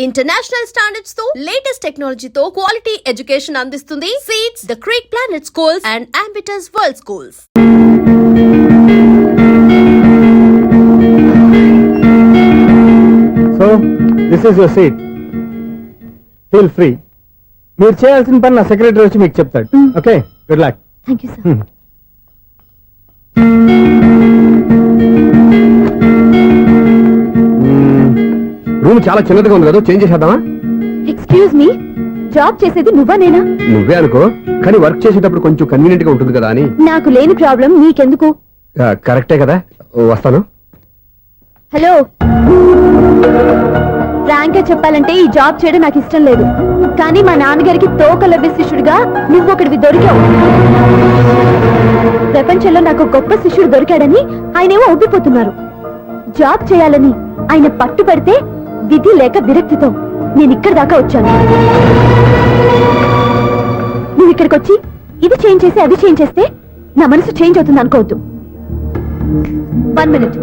International standards తో latest technology తో quality education అందిస్తుంది seats the creek planet schools and Ambitus world schools. So this is your seat, feel free. మీరు చేయాల్సిన పని నా secretary వచ్చి మీకు చెప్తాడు. Okay, good luck. Thank you sir. Room చాలా చిన్నదిగా ఉంది కదా, చేంజ్ చేసేద్దామా? ఎక్స్క్యూజ్ మీ, జాబ్ చేసేది నువ్వా నేనా? నువ్వే అనుకో, కానీ వర్క్ చేసేటప్పుడు కొంచెం కన్వీనియంట్ గా ఉంటుంది కదా అని. నాకు లేని ప్రాబ్లం నీకెందుకు? కరెక్టే కదా, వస్తాను. హలో, ఫ్రాంక్ గా చెప్పాలంటే ఈ జాబ్ చేయడం నాకు ఇష్టం లేదు. కానీ మా నాన్నగారికి తోకలవ్వే శిష్యుడిగా నువ్వు ఒకటివి దొరికావు. ప్రపంచంలో నాకు గొప్ప శిష్యుడు దొరికాడని ఆయనేమో ఒప్పిపోతున్నారు. జాబ్ చేయాలని ఆయన పట్టుబడితే విధి లేక విరక్తితో నేను ఇక్కడి దాకా వచ్చాను. నువ్వు ఇక్కడికి వచ్చి ఇది చేంజ్ చేసి అది చేంజ్ చేస్తే నా మనసు చేంజ్ అవుతుంది అనుకోవద్దు. 1 మినిట్.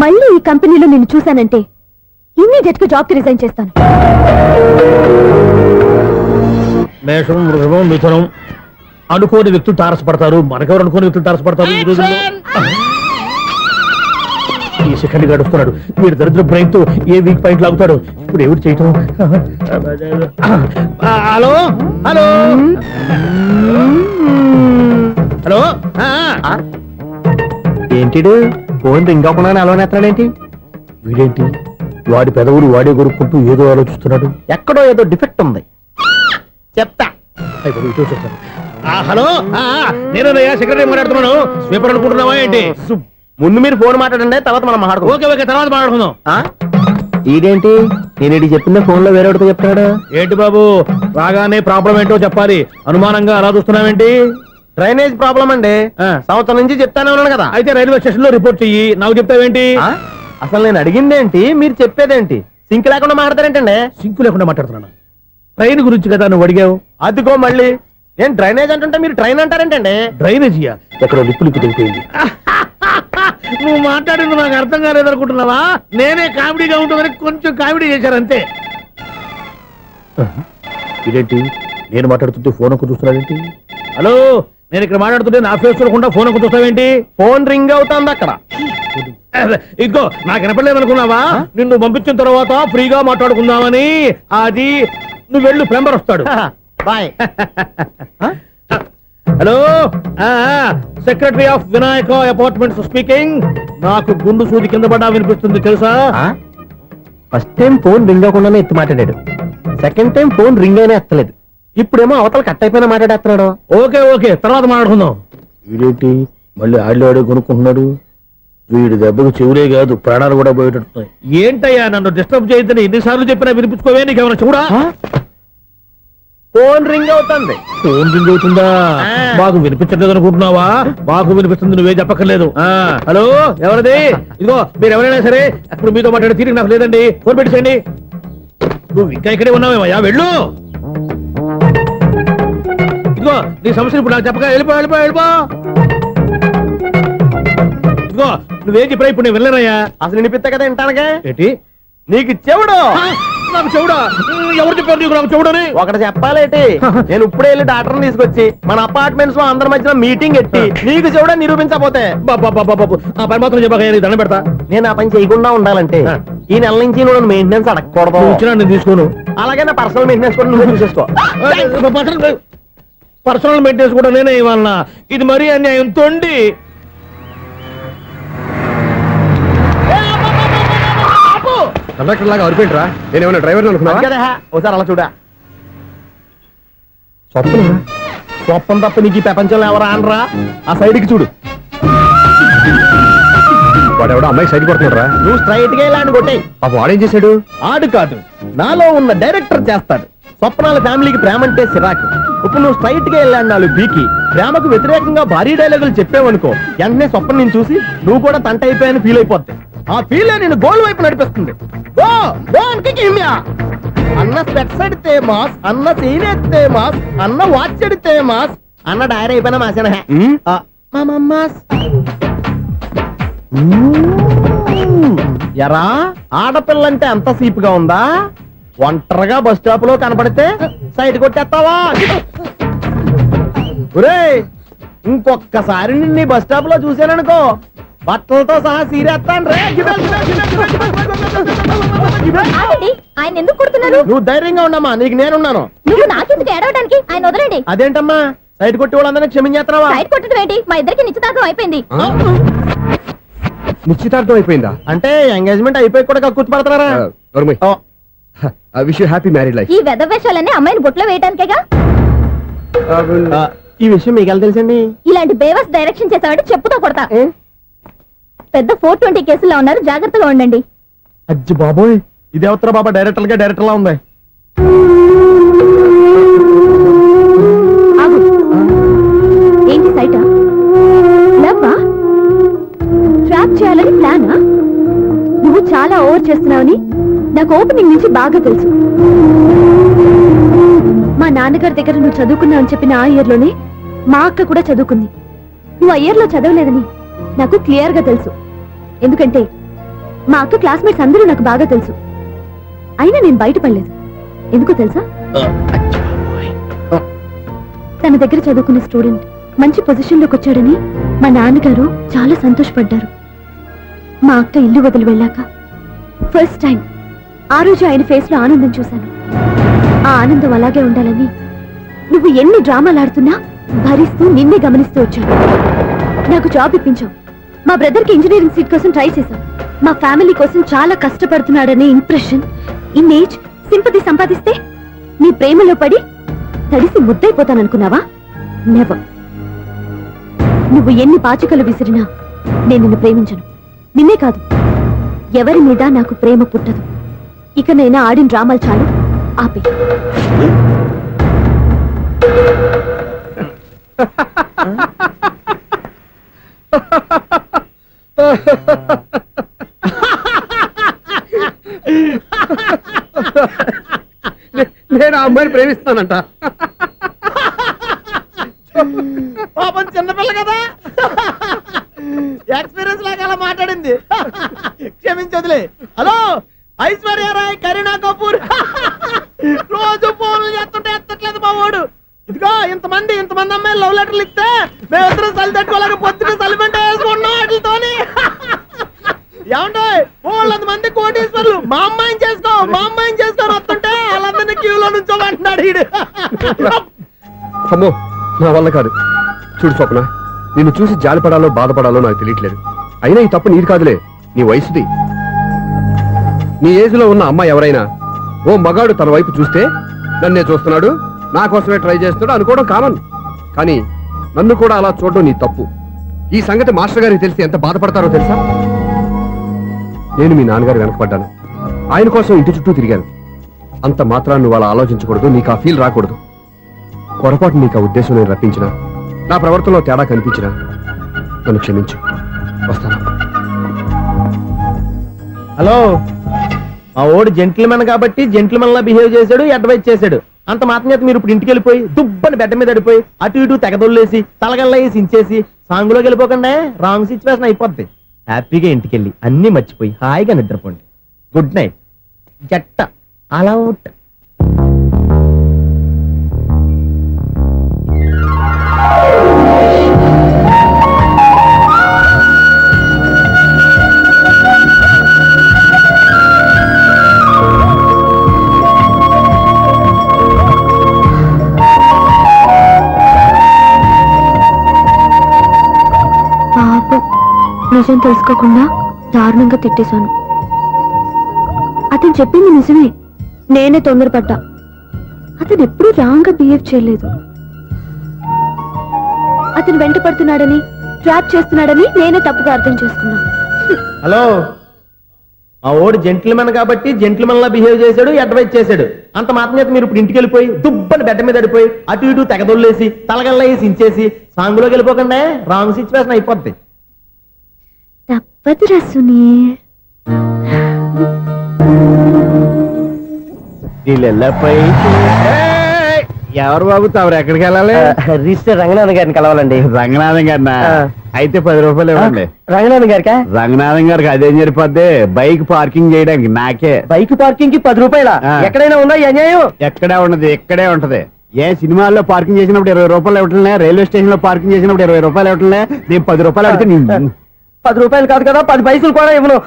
మళ్ళీ ఈ కంపెనీలో నిన్ను చూశానంటే ఇమ్మీడియట్ గా జాబ్ కి రిజైన్ చేస్తాను. మేషం, వృషభం, మిథునం అనుకోని వ్యక్తులు తారసపడతారు. మనకెవరు అనుకోని వ్యక్తులు తారసపడతారు ఈ రోజుల్లో? ఈ సెకండ్ గడుస్తున్నాడు. వీడు దరిద్ర బ్రెయిన్ తో ఏ వీక్ పాయింట్ లాగుతాడు. ఇప్పుడు ఎవరు చేయటం? Hello hello hello. ఏంటిడు ఫోన్ రింగ్ అవ్వకుండా అలవనేస్తాడేంటి? వీడేంటి వాడి పెదవులు వాడే కొరుక్కుంటూ ఏదో ఆలోచిస్తున్నాడు. ఎక్కడో ఏదో డిఫెక్ట్ ఉంది, చెప్తా. హలో, నేనయ్యా సెక్రటరీ మాట్లాడుతున్నాను. స్వీపర్ అనుకుంటున్నావా ఏంటి? ముందు మీరు ఫోన్ మాట్లాడండి, తర్వాత మనం మాట్లాడుకో. ఓకే ఓకే, తర్వాత మాట్లాడుకుందాం. ఇదేంటి నేను ఇది చెప్పిందే ఫోన్ లో వేరే ఒకటి చెప్తాడు. ఏంటి బాబు, రాగానే ప్రాబ్లం ఏంటో చెప్పాలి. అనుమానంగా అలా చూస్తున్నావేంటి? డ్రైనేజ్ ప్రాబ్లం అండి. సంవత్సరం నుంచి చెప్తానే ఉన్నాను కదా. అయితే రైల్వే స్టేషన్ లో రిపోర్ట్ చెయ్యి. నాకు చెప్తావేంటి? అసలు నేను అడిగిందేంటి, మీరు చెప్పేదేంటి? సింక్ లేకుండా మాట్లాడతారేంటండి? సింకు లేకుండా మాట్లాడుతున్నాను. ట్రైన్ గురించి కదా నువ్వు అడిగావు. అదిగో మళ్ళీ నేను డ్రైనేజ్ అంటుంటే మీరు ట్రైన్ అంటారేంటండి? డ్రైనేజీయా? ఎక్కడో లిప్పులిప్పు తెగిపోయింది. నువ్వు మాట్లాడింది నాకు అర్థం కాలేదనుకుంటున్నావా? నేనే కామెడీగా ఉంటుందని కొంచెం కామెడీ చేశారంతే. ఇదేంటి నేను మాట్లాడుతుంటే ఫోన్ ఒక్క చూస్తున్నావేంటి? హలో, నేను ఇక్కడ మాట్లాడుతుంటే నా ఫేస్ చూడకుండా ఫోన్ ఒక్క చూస్తావేంటి? ఫోన్ రింగ్ అవుతుంది అక్కడ. ఇదిగో నాకు వినపడలేదు అనుకున్నావా? నిన్ను పంపించిన తర్వాత ఫ్రీగా మాట్లాడుకుందామని. అది నువ్వు వెళ్ళు, ప్లంబర్ వస్తాడు. Bye. Hello, secretary of Vinayaka apartments speaking. నాకు గుండు సూది కింద పడ్డా వినిపిస్తుంది తెలుసా? ఫస్ట్ టైం ఫోన్ రింగ్ అవ్వకుండానే ఎత్తి మాట్లాడాడు. సెకండ్ టైం ఫోన్ రింగ్ అయినా ఎత్తలేదు. ఇప్పుడేమో అవతల కట్ అయిపోయినా మాట్లాడేస్తున్నాడు. ఓకే ఓకే, తర్వాత మాట్లాడుకుందాం. వీడేంటి మళ్ళీ ఆడిలో కొనుక్కుంటున్నాడు? వీడి దెబ్బకు చెవులే కాదు ప్రాణాలు కూడా పోయేటట్టున్నాయి. ఏంటయ్యా నన్ను డిస్టర్బ్ చేయొద్దని ఎన్నిసార్లు చెప్పినా వినిపించుకోవే? నీకేమైనా చూడా? ఫోన్ రింగ్ అవుతుంది. ఫోన్ రింగ్ అవుతుందా? మాకు వినిపించట్లేదు అనుకుంటున్నావా? మాకు వినిపిస్తుంది, నువ్వే చెప్పక్కర్లేదు. హలో, ఎవరిది? ఇదిగో మీరు ఎవరైనా సరే ఇప్పుడు మీతో మాట్లాడే తీరిక నాకు లేదండి. ఫోన్ పెట్టేసేయండి. నువ్వు ఇంకా ఇక్కడే ఉన్నావేమయ్యా, వెళ్ళు. ఇదిగో నీ సమస్యలు ఇప్పుడు నాకు చెప్పక వెళ్ళిపో వెళ్ళిపో వెళ్ళిపో. ఇదిగో నువ్వేం చెప్పరా ఇప్పుడు నేను వెళ్ళానయ్యా. అసలు వినిపిస్తా కదా వింటానగా. ఏంటి నీకు చెవుడు? నాకు చెవుడా? ఎవరు చెప్పారు నీకు నాకు చెవుడని? ఒకటి చెప్పాలేటి, నేను ఇప్పుడే వెళ్ళి డాక్టర్ని తీసుకొచ్చి మన అపార్ట్మెంట్స్ లో అందరి మధ్యన మీటింగ్ ఎట్టి నీకు చెవుడా నిరూపించకపోతే ఆ పని మాత్రం చెప్పక దండం పెడతా. నేను ఆ పని చేయకుండా ఉండాలంటే ఈ నెల నుంచి నువ్వు మెయింటెనెన్స్ అడగకూడదు. వచ్చినా నేను తీసుకోను. అలాగే నా పర్సనల్ మెయింటెనెన్స్ కూడా నువ్వే చూసేసుకో. పర్సనల్ మెయింటెనెన్స్ కూడా నేనే ఇవ్వాలన్నా? ఇది మరీ అన్యాయం. తొండి కండక్టర్ లాగా అరిపోయింట్రా. నేనేమన్నా డ్రైవర్ అనుకున్నావా? ఒకసారి అలా చూడా. స్వప్నం తప్ప నీకు ఈ ప్రపంచంలో ఎవరా అనరా? ఆ సైడ్కి చూడు. వాడెవడో అమ్మాయి సైడ్ కొడుతున్నాడు. నువ్వు స్ట్రైట్ గా ఇలా కొట్టే. వాడేం చేశాడు? ఆడు కాదు, నాలో ఉన్న డైరెక్టర్ చేస్తాడు. స్వప్నాల ఫ్యామిలీకి ప్రేమ అంటే సిరాకు. ఇప్పుడు నువ్వు స్ట్రైట్ గా వెళ్ళాడు 4 బీకి ప్రేమకు వ్యతిరేకంగా భారీ డైలాగులు చెప్పావనుకో, వెంటనే స్వప్నం నేను చూసి నువ్వు కూడా తంట అయిపోయాని ఫీల్ అయిపోద్ది. ఆ ఫీల్ నేను గోల్ వైపు నడిపిస్తుంది. అన్న స్పెట్స్ అడితే మాస్, అన్న సీన్ ఎత్తే మాస్, అన్న వాచ్ అడితే మాస్, అన్న డైరీ అయిపోయినా మాసేనా. ఎరా ఆడపిల్లంటే అంత సీపుగా ఉందా? ఒంటరిగా బస్ స్టాప్ లో కనపడితే సైడ్ కొట్టేస్తావా? ఒరేయ్, ఇంకొక్కసారి నిన్ను బస్ స్టాప్ లో చూసాననుకో బట్టలతో సహా సీరేస్తాను రే. ఆగండి, ఆయన ఎందుకు కొడుతున్నారు? నువ్వు ధైర్యంగా ఉండమ్మా, నీకు నేనున్నాను. నువ్వు నాకెందుకు ఏడవడానికి? ఆయన వదలండి. అదేంటమ్మా సైడ్ కొట్టి వాళ్ళందరినీ క్షమించేస్తున్నావా? సైడ్ కొట్టడం ఏంటి? మా ఇద్దరికి నిశ్చితార్థం అయిపోయింది. నిశ్చితార్థం అయిపోయిందా? అంటే ఎంగేజ్మెంట్ అయిపోయి కూడా కక్కుర్తి పడతారా? Wish you happy married life. ఈ వెధవేషాలన్నీ అమ్మాయిని బుట్లో వేయడానికేగా. ఈ విషయం మీకు ఎలా తెలుసండి? ఇలాంటి బేవస్ డైరెక్షన్ చేసావంటే చెప్పుతో కొడతా. పెద్ద 420 కేసుల్లో ఉన్నారు, జాగ్రత్తగా ఉండండి. అజ్జి బాబోయ్, ఇదేవత్తరా బాబా డైరెక్టర్ లా ఉంది. ఆగు. ఏంటి సైటా? లవ్వా? ట్రాప్ చేయాలని ప్లానా? నువ్వు చాలా ఓవర్ చేస్తున్నావని నాకు ఓపెనింగ్ నుంచి బాగా తెలుసు. మా నాన్నగారి దగ్గర నువ్వు చదువుకున్నావని చెప్పిన ఆ ఇయర్ లోనే మా అక్క కూడా చదువుకుంది. నువ్వు ఆ ఇయర్ లో చదవలేదని నాకు క్లియర్ గా తెలుసు. ఎందుకంటే మా అక్క క్లాస్మేట్స్ అందరూ నాకు బాగా తెలుసు. అయినా నేను బయటపడలేదు. ఎందుకో తెలుసా? తన దగ్గర చదువుకునే స్టూడెంట్ మంచి పొజిషన్ లోకి వచ్చాడని మా నాన్నగారు చాలా సంతోషపడ్డారు. మా అక్క ఇల్లు వదిలి వెళ్ళాక ఫస్ట్ టైం ఆ రోజు ఆయన ఫేస్ లో ఆనందం చూశాను. ఆ ఆనందం అలాగే ఉండాలని నువ్వు ఎన్ని డ్రామాలు ఆడుతున్నా భరిస్తూ నిన్నే గమనిస్తూ వచ్చాను. నాకు జాబ్ ఇప్పించావు. మా బ్రదర్ కి ఇంజనీరింగ్ సీట్ కోసం ట్రై చేశావు. మా ఫ్యామిలీ కోసం చాలా కష్టపడుతున్నాడనే ఇంప్రెషన్, ఇమేజ్, సింపతి సంపాదిస్తే నీ ప్రేమలో పడి తడిసి ముద్దైపోతాననుకున్నావా? నెవర్. నువ్వు ఎన్ని పాచికలు విసిరినా నేను నిన్ను ప్రేమించను. నిన్నే కాదు, ఎవరి మీద నాకు ప్రేమ పుట్టదు. ఇక నేను ఆడిన డ్రామాలు చాలు, ఆపే. నేను ఆ అమ్మాయిని ప్రేమిస్తానంట. పాపం చిన్నపిల్ల కదా, ఎక్స్పీరియన్స్ లాగా అలా మాట్లాడింది. క్షమించదులే. హలో, ఐశ్వర్యరాయ్, కరీనా కపూర్ రోజు ఫోన్లు చేస్తుంటే ఎత్తట్లేదు మా వాడు. ఇదిగో ఇంతమంది అమ్మాయిలు లవ్ లెటర్లు ఇస్తే మేమిద్దరం చలి తట్టుకోలేక పొద్దున చలిమంట వేసుకున్నాం వాటితోని. ఏమంటే వాళ్ళంతమంది కోటీశ్వర్లు మా అమ్మాయిని చేసుకొని వస్తుంటే వాళ్ళందరినీ క్యూలో నుంచోమంటున్నాడు వీడు. అమ్మో, నా వల్ల కాదు. చూడు స్వప్న, నిన్ను చూసి జాలిపడాలో బాధపడాలో నాకు తెలియట్లేదు. అయినా ఈ తప్పు నీది కాదులే, నీ వయసుది. నీ ఏజ్ లో ఉన్న అమ్మాయి ఎవరైనా ఓ మగాడు తన వైపు చూస్తే నన్నే చూస్తున్నాడు, నా కోసమే ట్రై చేస్తున్నాడు అనుకోవడం కామన్. కానీ నన్ను కూడా అలా చూడడం నీ తప్పు. ఈ సంగతి మాస్టర్ గారికి తెలిసి ఎంత బాధపడతారో తెలుసా? నేను మీ నాన్నగారు వెనకపడ్డాను, ఆయన కోసం ఇంటి చుట్టూ తిరిగాను. అంత మాత్రాన్ని నువ్వు అలా ఆలోచించకూడదు, నీకు ఆ ఫీల్ రాకూడదు. పొరపాటు నీకు ఆ ఉద్దేశం నేను రప్పించినా, నా ప్రవర్తనలో తేడా కనిపించినా నన్ను క్షమించు. వస్తాను. హలో, మా ఓడు జెంటిల్మెన్ కాబట్టి జెంటిల్మెన్ లా బిహేవ్ చేశాడు, అడ్వైజ్ చేశాడు. అంత మాత్రం చేత మీరు ఇప్పుడు ఇంటికి వెళ్ళిపోయి దుబ్బని బెడ్ మీద పడిపోయి అటు ఇటు తెగదొల్లేసి తలగల్లా వేసి ఇంచేసి సాంగులోకి వెళ్ళిపోకండి. రాంగ్ సిచ్యువేషన్ అయిపోద్ది. హ్యాపీగా ఇంటికి వెళ్ళి అన్ని మర్చిపోయి హాయిగా నిద్రపోండి. Good night. జట్ట అలా అవుట్. నిజం తెలుసుకోకుండా దారుణంగా తిట్టేశాను. అతను చెప్పింది నిజమే, నేనే తొందరపడ్డా. అతను ఎప్పుడూ రాంగ్ గా బిహేవ్ చేయలేదు. అతను వెంట పడుతున్నాడని, ట్రాప్ చేస్తున్నాడని నేనే తప్పుగా అర్థం చేసుకున్నా. హలో, మా ఓడు జెంటిల్మెన్ కాబట్టి జెంటిల్మెన్ లా బిహేవ్ చేశాడు, అడ్వైజ్ చేశాడు. అంత మాత్రం చేత మీరు ఇప్పుడు ఇంటికి వెళ్ళిపోయి దుబ్బని బెడ్ మీద పడిపోయి అటు ఇటు తెగదొల్లేసి తలగల్లా వేసి ఇంచేసి సాంగులోకి వెళ్ళిపోకండి. రాంగ్ సిచ్యువేషన్ అయిపోద్ది. తప్పదురా సునీ. ఎవరు బాబు తమరు ఎక్కడికి వెళ్ళాలి? రిజిస్టర్ రంగనాథ్ గారిని కలవాలండి. రంగనాథం గారినా? అయితే 10 రూపాయలు ఇవ్వండి. రంగనాథన్ గారికా? రంగనాథం గారికి అదేం సరిపోద్ది, బైక్ పార్కింగ్ చేయడానికి నాకే. బైక్ పార్కింగ్ కి 10 రూపాయల? ఆ. ఎక్కడైనా ఉందా ఈ అన్యాయం? ఎక్కడే ఉండదు, ఇక్కడే ఉంటది. ఏ సినిమాల్లో పార్కింగ్ చేసినప్పుడు 20 రూపాయలు ఇవ్వట్లే, రైల్వే స్టేషన్ లో పార్కింగ్ చేసినప్పుడు 20 రూపాయలు ఇవ్వట్లే, నేను 10 రూపాయలు అడిగితే 10 రూపాయలు కాదు కదా, 10 పైసలు కూడా ఇవ్వను.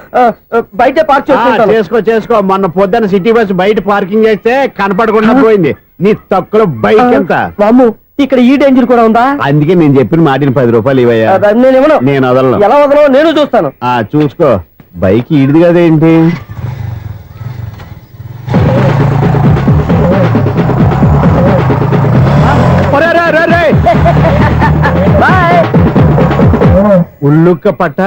బయట పార్క్ చేసుకుంటాను. చేసుకో. మొన్న పొద్దున్న సిటీ బస్ బయట పార్కింగ్ చేస్తే కనపడకుండా పోయింది. నీ తక్కువ బైక్ ఎంత? మాము ఇక్కడ ఈ డేంజర్ కూడా ఉందా? అందుకే నేను చెప్పిన మాటిని 10 రూపాయలు ఇవ్వయ్యా. నేను ఇవ్వను. నేను వదలను. ఎలా వదలో నేను చూస్తాను. చూసుకో. బైక్ ఈడిది కదేంటి? ఉల్లుక్క పట్ట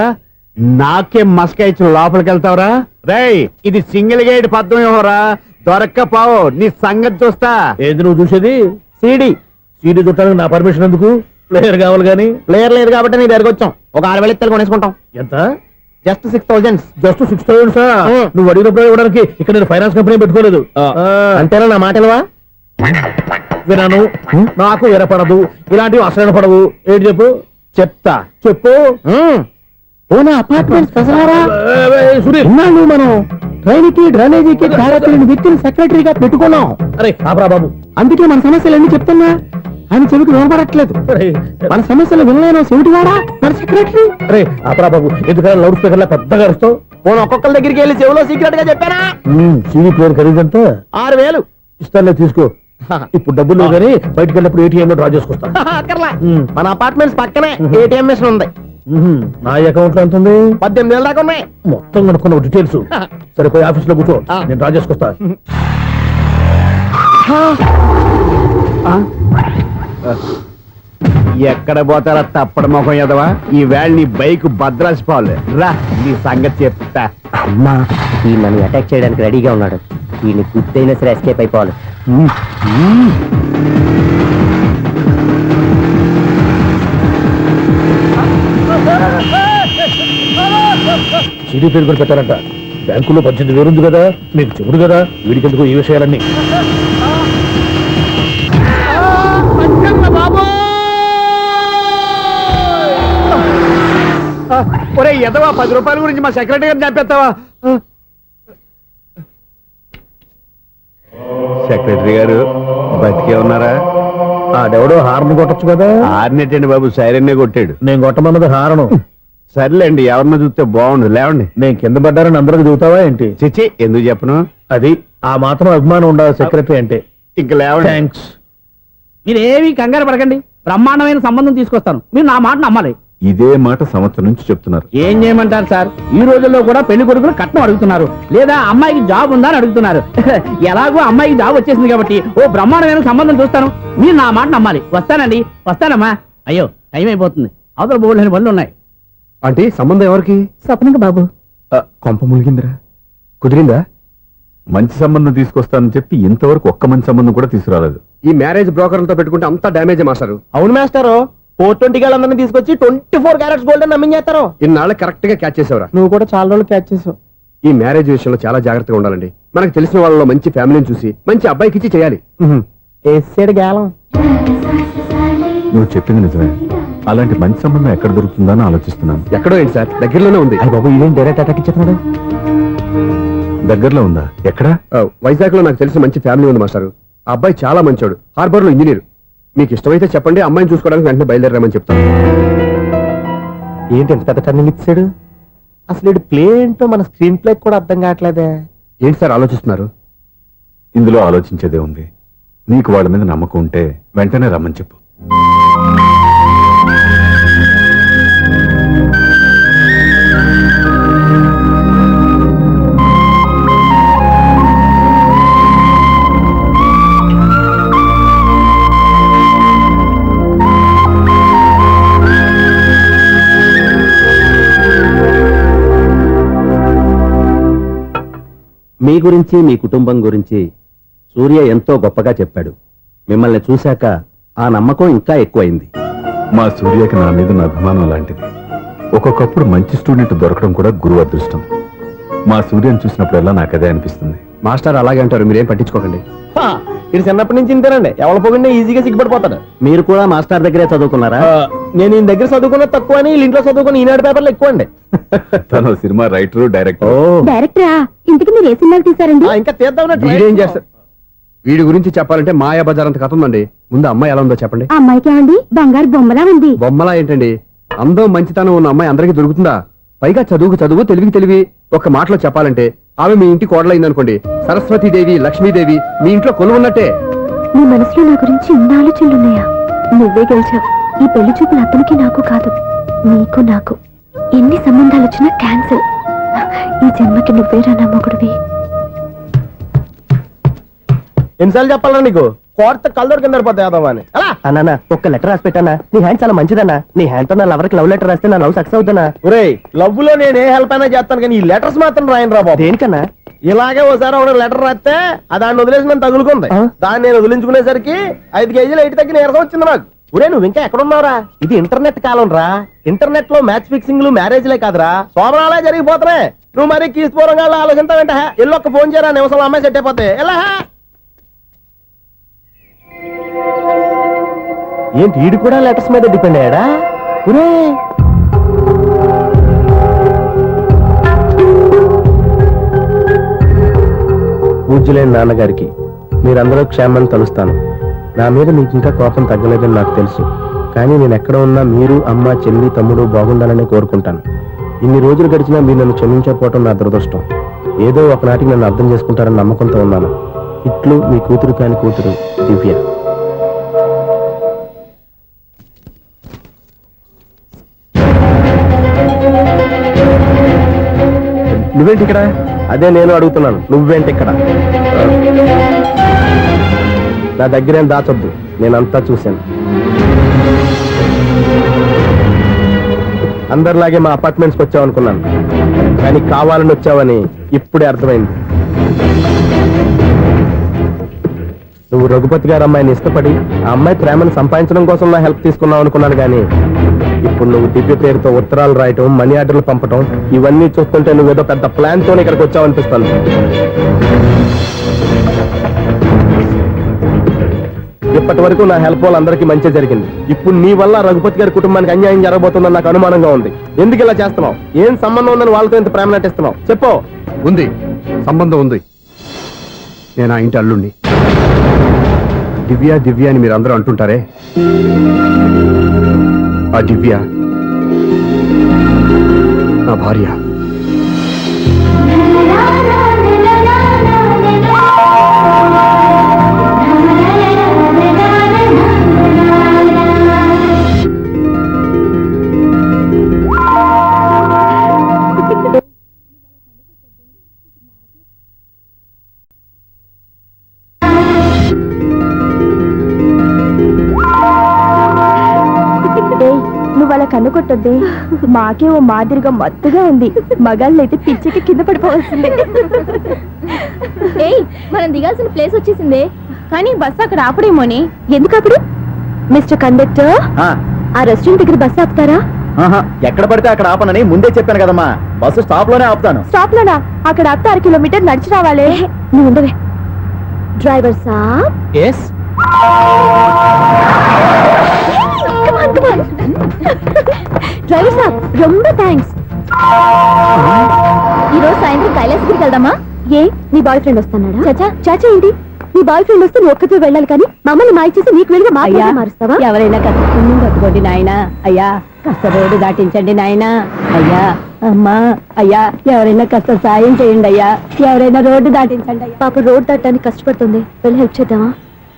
నాకే మస్క ఇచ్చిన లోపలికి వెళ్తావురా? రేయ్, ఇది సింగిల్ గేట్ పద్మం ఇవ్వరా, దొరక్కపోవు నీ సంగతి చూస్తా. ఏది నువ్వు చూసేది? సీడీ చుట్టానికి నా పర్మిషన్ ఎందుకు? ప్లేయర్ కావాలి గానీ. ప్లేయర్ లేదు కాబట్టి నీ దగ్గరకు వచ్చాం. ఒక 6,000 ఇత్తలు కొనేసుకుంటాం. ఎంత? జస్ట్ 6,000. Just 6,000 sir? నువ్వు అడిగినప్పుడు ఇవ్వడానికి ఇక్కడ నేను ఫైనాన్స్ కంపెనీ పెట్టుకోలేదు. అంతేనా నా మాటలవా? వినాను, నాకు వినపడదు, ఇలాంటివి అసలు పడవు. ఏంటి చెప్పు? చెప్తా. చెప్పు. అపార్ట్మెంట్ సుధీర్, మనం ట్రైన్కి డ్రైనేజీకి తయారైన వ్యక్తిని సెక్రటరీగా పెట్టుకున్నాం. అరే ఆపరా బాబు. అందుకే మన సమస్యలన్నీ చెప్తున్నా. ఆయన చెవికి వినపడట్లేదు. అరే, మన సమస్యలు వినలేను చెవిటివాడా మన సెక్రటరీ. అరే ఆపరా బాబు, ఎందుకైనా లౌడ్ స్పీకర్ లా పెద్దగా అరుస్తావు? ఒక్కొక్కరి దగ్గరికి వెళ్ళి చెవిలో సీక్రెట్ గా చెప్పానా? CD player ఖరీదంతా 6,000. ఇస్తానులే, తీసుకో. ఇప్పుడు డబ్బులు లేవు కానీ బయటకు వెళ్ళినప్పుడు ఏటీఎం లో డ్రా చేసుకొస్తా. అక్కర్లా. మన అపార్ట్మెంట్స్ పక్కనే ఏటీఎం మిషన్ ఉంది. నా అకౌంట్ లో ఎంత ఉంది? 18,000 దాకా ఉన్నాయి. మొత్తం కనుక్కున్న డీటెయిల్స్. సరే పోయి ఆఫీస్ లో కూర్చో, నేను డ్రా చేసుకొస్తా. ఎక్కడ పోతారా తప్పడ మొఖం ఎదవా? ఈ వేళ నీ బైక్ భద్రాసి పోవాలి. రా, నీ సంగతి చెప్తా. అమ్మా, ఈ నన్ను అటాక్ చేయడానికి రెడీగా ఉన్నాడు. ఈయన గుర్తైనా సరే ఎస్కేప్ అయిపోవాలి. సీడీ పేరు కూడా పెట్టారంట. బ్యాంకులో 18,000 ఉంది కదా, మీకు చెబుడు కదా, వీడికి ఎందుకు ఈ విషయాలన్నీ? ఒరే ఎదవా, 10 రూపాయల గురించి మా సెక్రటరీ గారిని చంపేస్తావా? సెక్రటరీ గారు బతికే ఉన్నారా? ఆడెవడో హార్న్ కొట్టచ్చు కదా. ఆరినట్టండి బాబు, సైరన్నే కొట్టాడు. నేను కొట్టమన్నది హారను. సర్లేండి, ఎవరన్నా చూస్తే బాగుండు. లేవండి. నేను కింద పడ్డారని అందరికి చూతావా ఏంటి? చిచ్చి, ఎందుకు చెప్పను? అది ఆ మాత్రం అభిమానం ఉండాలి సెక్రటరీ అంటే. ఇంక లేవండి. థ్యాంక్స్. మీరేమీ కంగారు పడకండి, బ్రహ్మాండమైన సంబంధం తీసుకొస్తాను. మీరు నా మాట నమ్మాలి. ఇదే మాట సంవత్సరం నుంచి చెప్తున్నారు. ఏం చేయమంటారు సార్, ఈ రోజుల్లో కూడా పెళ్లి కొడుకులు కట్నం అడుగుతున్నారు, లేదా అమ్మాయికి జాబ్ ఉందా అని అడుగుతున్నారు. ఎలాగో అమ్మాయికి జాబ్ వచ్చేసింది కాబట్టి ఓ బ్రహ్మాండమైన సంబంధం చూస్తాను. మీరు నా మాట నమ్మాలి. వస్తానండి, వస్తానమ్మా. అయ్యో టైం అయిపోతుంది, అవతల బోల్డని పనులు ఉన్నాయి. అంటే సంబంధం ఎవరికి? స్వప్నకు బాబు. కొంప ములిగిందిరా. కుదిరిందా? మంచి సంబంధం తీసుకొస్తానని చెప్పి ఇంతవరకు ఒక్క మంచి సంబంధం కూడా తీసుకురాలేదు. ఈ మ్యారేజ్ బ్రోకర్లతో పెట్టుకుంటే అంతా డ్యామేజ్ మాస్టారు. అవును మాస్టారు, 420 గాళ్ళందరినీ తీసుకొచ్చి 24 క్యారెట్స్ గోల్డ్ అని నమ్మించేస్తారు. ఇన్నాళ్ళ కరెక్ట్ గా క్యాచ్ చేసావురా. నువ్వు కూడా చాలా రోజులు క్యాచ్ చేసావు. ఈ మ్యారేజ్ విషయంలో చాలా జాగ్రత్తగా ఉండాలండి. మనకు తెలిసిన వాళ్ళలో మంచి ఫ్యామిలీని చూసి మంచి అబ్బాయికి ఇచ్చి చేయాలి. వేసాడు గాలం. నువ్వు చెప్పింది నిజమే. అలాంటి మంచి సంబంధం ఎక్కడ దొరుకుతుందని ఆలోచిస్తున్నాను. ఎక్కడో ఏంటి సార్, దగ్గరలోనే ఉంది. అయ్య బాబు, ఇదేం డైరెక్ట్ అటాక్ ఇచ్చేస్తున్నాడు? దగ్గరలో ఉందా? ఎక్కడ? వైజాగ్ లో నాకు తెలిసిన మంచి ఫ్యామిలీ ఉంది మాస్టారు. ఆ అబ్బాయి చాలా మంచోడు, హార్బర్ లో ఇంజనీర్. మీకు ఇష్టమైతే చెప్పండి, అమ్మాయిని చూసుకోవడానికి వెంటనే బయలుదేరామని చెప్తాను. ఏంటి ఎంత పెద్ద టర్నింగ్ ఇచ్చాడు? అసలు ఇటు ప్లే ఏంటో మన స్క్రీన్ ప్లే కూడా అర్థం కావట్లేదే. ఏంటి సార్ ఆలోచిస్తున్నారు? ఇందులో ఆలోచించేదే ఉంది. నీకు వాళ్ళ మీద నమ్మకం ఉంటే వెంటనే రమ్మని చెప్పు. మీ గురించి మీ కుటుంబం గురించి సూర్య ఎంతో గొప్పగా చెప్పాడు. మిమ్మల్ని చూశాక ఆ నమ్మకం ఇంకా ఎక్కువైంది. మా సూర్యకి నా మీద నా అభిమానం లాంటిది. ఒక్కొక్కప్పుడు మంచి స్టూడెంట్ దొరకడం కూడా గురువు అదృష్టం. మా సూర్యని చూసినప్పుడల్లా నాకు అదే అనిపిస్తుంది. మాస్టర్ అలాగే అంటారు, మీరేం పట్టించుకోకండి. ఇది చిన్నప్పటి నుంచి ఇంతేనండి, ఎవరి పొగిడినా ఈజీగా సిగ్గుపడిపోతాడు. మీరు కూడా మాస్టర్ దగ్గరే చదువుకున్నారా? నేను ఈయన దగ్గర చదువుకున్న తక్కువ అని వీళ్ళ ఇంట్లో చదువుకున్న ఈనాడు పేపర్లు ఎక్కువ అండి. తను సినిమా రైటర్ డైరెక్టర్. డైరెక్టరా? ఇంతకు మీరు ఏ సినిమాలు తీసారండి? ఇంకా తీద్దామని try వీడేం చేస్తాడు? వీడి గురించి చెప్పాలంటే మాయా బజార్ అంత కథ ఉందండి. ముందు అమ్మాయి ఎలా ఉందో చెప్పండి. ఆ అమ్మాయికి ఏమండి బంగారు బొమ్మలా ఉంది. బొమ్మలా ఏంటండి, అందం మంచితనం ఉన్న అమ్మాయి అందరికీ దొరుకుతుందా? పైగా చదువుకు చదువు, తెలివికి తెలివి. ఒక్క మాటలో చెప్పాలంటే ఆమె మీ ఇంటి కోడలైందనుకోండి, సరస్వతీదేవి, లక్ష్మీదేవి మీ ఇంట్లో కొలువున్నట్టే. నీ మనసులో నా గురించి ఇన్ని ఆలోచనలున్నాయా? నువ్వే గెలిచావు. ఈ పెళ్లి చూపులు అతనికి నాకు కాదు, నీకు నాకు. ఎన్ని సంబంధాలు వచ్చినా క్యాన్సిల్. ఈ జన్మకి నువ్వేరా నా మొగుడివి. ఎన్నిసార్లు చెప్పాలా నీకు? కోర్త కళ్ళదోడు కింద పడిపోతాయి యాదవ్ అని. అలా అన్నా ఒక్క లెటర్ రాసి పెట్టానా? నీ హ్యాండ్ చాలా మంచిదన్నా. నీ హ్యాండ్ తో నా లవర్కి లవ్ లెటర్ రాస్తే నా లవ్ సక్సెస్ అవుతానా? ఒరేయ్, లవ్ లో నేను ఏ హెల్ప్ అయినా చేస్తాను, కానీ ఈ లెటర్స్ మాత్రం రాయను రా బాబు. దేనికన్నా? ఇలాగే ఒకసారి ఒక లెటర్ రాస్తే దాన్ని వదిలేసి నన్ను తగులుకుంది. ఆ? దాన్ని నేను వదిలించుకునేసరికి 5 కేజీలు ఎయిట్ తగ్గి నీరసం వచ్చింది నాకు. ఒరే, నువ్వు ఇంకా ఎక్కడున్నావురా? ఇది ఇంటర్నెట్ కాలం రా. ఇంటర్నెట్ లో మ్యాచ్ ఫిక్సింగ్లు, మ్యారేజ్లే కాదురా, శోభనాలే జరిగిపోతున్నాయి. నువ్వు మరి కీస్పూరంగా ఆలోచించావంటే ఎల్లు ఒక్క ఫోన్ చేయరా, నిమిషంలో అమ్మాయి సెట్ అయిపోతే. ఎలా ఏంటి ఈడు కూడా లెటర్స్ మీద డిపెండ్ అయ్యాడా? ఒరే, పూజ్యులైన నాన్నగారికి మీరందరూ క్షేమాన్ని తలుస్తాను. నా మీద మీకు ఇంకా కోపం తగ్గలేదని నాకు తెలుసు, కానీ నేను ఎక్కడ ఉన్నా మీరు, అమ్మ, చెల్లి, తమ్ముడు బాగుండాలని కోరుకుంటాను. ఇన్ని రోజులు గడిచినా మీరు నన్ను క్షమించకపోవటం నా దురదృష్టం. ఏదో ఒకనాటికి నన్ను అర్థం చేసుకుంటారని నమ్మకంతో ఉన్నాను. ఇట్లు మీ కూతురు కాని కూతురు దివ్య. నువ్వేంటి ఇక్కడ? అదే నేను అడుగుతున్నాను, నువ్వేంటి ఇక్కడ? నా దగ్గరేం దాచొద్దు, నేనంతా చూశాను. అందరిలాగే మా అపార్ట్మెంట్స్కి వచ్చావు అనుకున్నాను, కానీ కావాలని వచ్చావని ఇప్పుడే అర్థమైంది. నువ్వు రఘుపతి గారు అమ్మాయిని ఇష్టపడి ఆ అమ్మాయి ప్రేమను సంపాదించడం కోసం నా హెల్ప్ తీసుకున్నావు అనుకున్నాను, కానీ ఇప్పుడు నువ్వు దివ్య పేరుతో ఉత్తరాలు రాయటం, మనీ ఆర్డర్లు పంపటం, ఇవన్నీ చూస్తుంటే నువ్వేదో పెద్ద ప్లాన్ తో ఇక్కడికి వచ్చావు అనిపిస్తుంది. ఇప్పటి వరకు నా హెల్ప్ వాళ్ళందరికీ మంచి జరిగింది. ఇప్పుడు నీ వల్ల రఘుపతి గారి కుటుంబానికి అన్యాయం జరగబోతుందని నాకు అనుమానంగా ఉంది. ఎందుకు ఇలా చేస్తున్నావు? ఏం సంబంధం ఉందని వాళ్ళతో ఇంత ప్రేమ నటిస్తున్నావు? చెప్పు. ఉంది, సంబంధం ఉంది. నేను ఆ ఇంటి అల్లుణ్ణి. దివ్య దివ్య అని మీరు అందరూ అంటుంటారే, ఆ దివ్య నా భార్య. నువ్వు అలా కన్ను కొట్టొద్దే, మాకే ఓ మాదిరిగా మత్తుగా ఉంది. మగాళ్ళైతే పిచ్చికి కింద పడిపోవాల్సిందే. ఏయ్, మనం దిగాల్సిన ప్లేస్ వచ్చేసిందే, కానీ బస్సు అక్కడ ఆపడేమోని. ఎందుకు అప్పుడు? మిస్టర్ కండక్టర్, ఆ రెస్టారెంట్ దగ్గర బస్సు ఆపుతారా? ఎక్కడ పడితే అక్కడ ఆపనని ముందే చెప్పాను కదమ్మా. బస్సు స్టాప్ లోనే ఆపుతాను. స్టాప్ లోనా? అక్కడ ఆపితే 6 కిలోమీటర్ నడిచి రావాలి. నువ్వు ఉండవే. డ్రైవర్ సాబ్. ఎస్. డ్రైవర్ సాబ్, రొంబ థ్యాంక్స్. ఈరోజు సాయంత్రం కైలాసగిరికి వెళ్దామా? ఏ, నీ బాయ్ ఫ్రెండ్ వస్తున్నాడా? చాచా చాచా ఏంటి? నీ బాయ్ ఫ్రెండ్ వస్తే నువ్వు ఒక్కతో వెళ్ళాలి, కానీ మమ్మల్ని మాయ చేసి నీకు వెళ్ళి మారుస్తావా? ఎవరైనా కట్టుకుని కట్టుకోండి నాయనా. అయ్యా, కాస్త రోడ్డు దాటించండి నాయనా. అయ్యా, అమ్మా, అయ్యా, ఎవరైనా కాస్త సాయం చేయండి అయ్యా. ఎవరైనా రోడ్డు దాటించండి అయ్యా. పాప రోడ్ దాటడానికి కష్టపడుతుంది, వెళ్ళి హెల్ప్ చేద్దామా?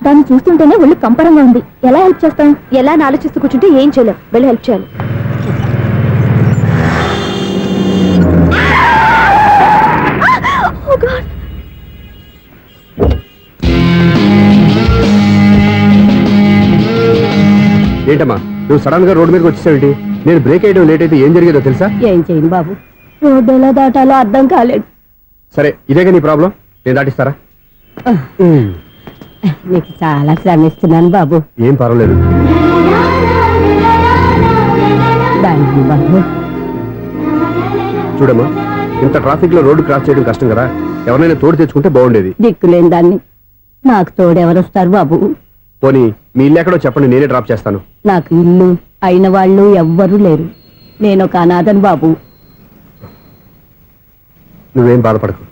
దాన్ని చూస్తుంటేనే ఒళ్ళు కంపరంగా ఉంది. ఎలా హెల్ప్ చేస్తాం? ఎలా అని ఆలోచిస్తూ కూర్చుంటే ఏం చేయలేం. వెళ్ళి హెల్ప్ చేయాలి. ఏంటమ్మా నువ్వు సడన్ గా రోడ్డు మీదకి వచ్చేసావేంటి? నేను బ్రేక్ వేయడం లేట్ అయితే ఏం జరిగేదో తెలుసా? ఏం చేయను బాబు, రోడ్డు ఎలా దాటాలో అర్థం కాలేదు. సరే, ఇదేగా నీ ప్రాబ్లం, నేను దాటిస్తారా? నీకు చాలా శ్రమిస్తున్నాను బాబు. ఏం పర్వాలేదు. దానికి బాబు, చూడమ్మా, ఇంత ట్రాఫిక్ లో రోడ్డు క్రాస్ చేయడం కష్టం కదా, ఎవరైనా తోడు తెచ్చుకుంటే బాగుండేది. దిక్కులేని దాన్ని నాకు తోడెవరొస్తారు బాబు? పోనీ మీ ఇల్లు ఎక్కడో చెప్పండి, నేనే డ్రాప్ చేస్తాను. నాకు ఇల్లు అయిన వాళ్ళు ఎవ్వరూ లేరు. నేను ఒక అనాథను బాబు. నువ్వేం బాధపడకు.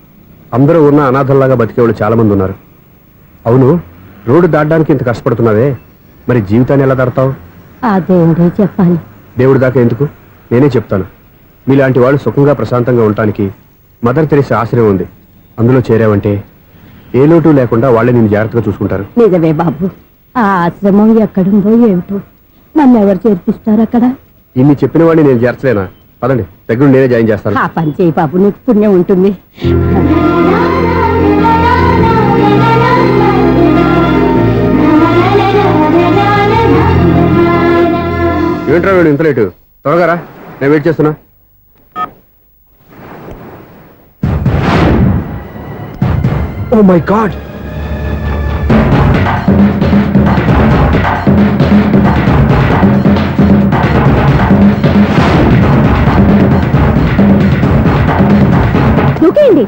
అందరూ ఉన్న అనాథల్లాగా బతికేవాళ్ళు చాలా మంది ఉన్నారు. అవును, రోడ్డు దాటడానికి ఇంత కష్టపడుతున్నావే, మరి జీవితాన్ని ఎలా దాడతావు? ఆ దేవుడే చెప్పాలి. దేవుడి దాకా ఎందుకు, నేనే చెప్తాను. మీలాంటి వాళ్ళు సుఖంగా ప్రశాంతంగా ఉండటానికి మదర్ తెరిసే ఆశ్రయం ఉంది. అందులో చేరావంటే ఏ లోటు లేకుండా వాళ్ళే నేను జాగ్రత్తగా చూసుకుంటారు. నిజమే బాబు. ఆ ఆశ్రమం ఎక్కడుందో ఏమిటో, నన్ను ఎవరు చేర్పిస్తారు అక్కడ? ఇన్ని చెప్పిన వాడిని నేను చేర్చలేనా? పదండి, దగ్గర నేనే జాయిన్ చేస్తాను. ఆ పని చేయి బాబు, నీకు పుణ్యం ఉంటుంది. ఏంట్రా వీడు ఇంత లేటు? త్వరగా రా, నేను వెయిట్ చేస్తున్నా. ఓ మై గాడ్, దూకేయండి,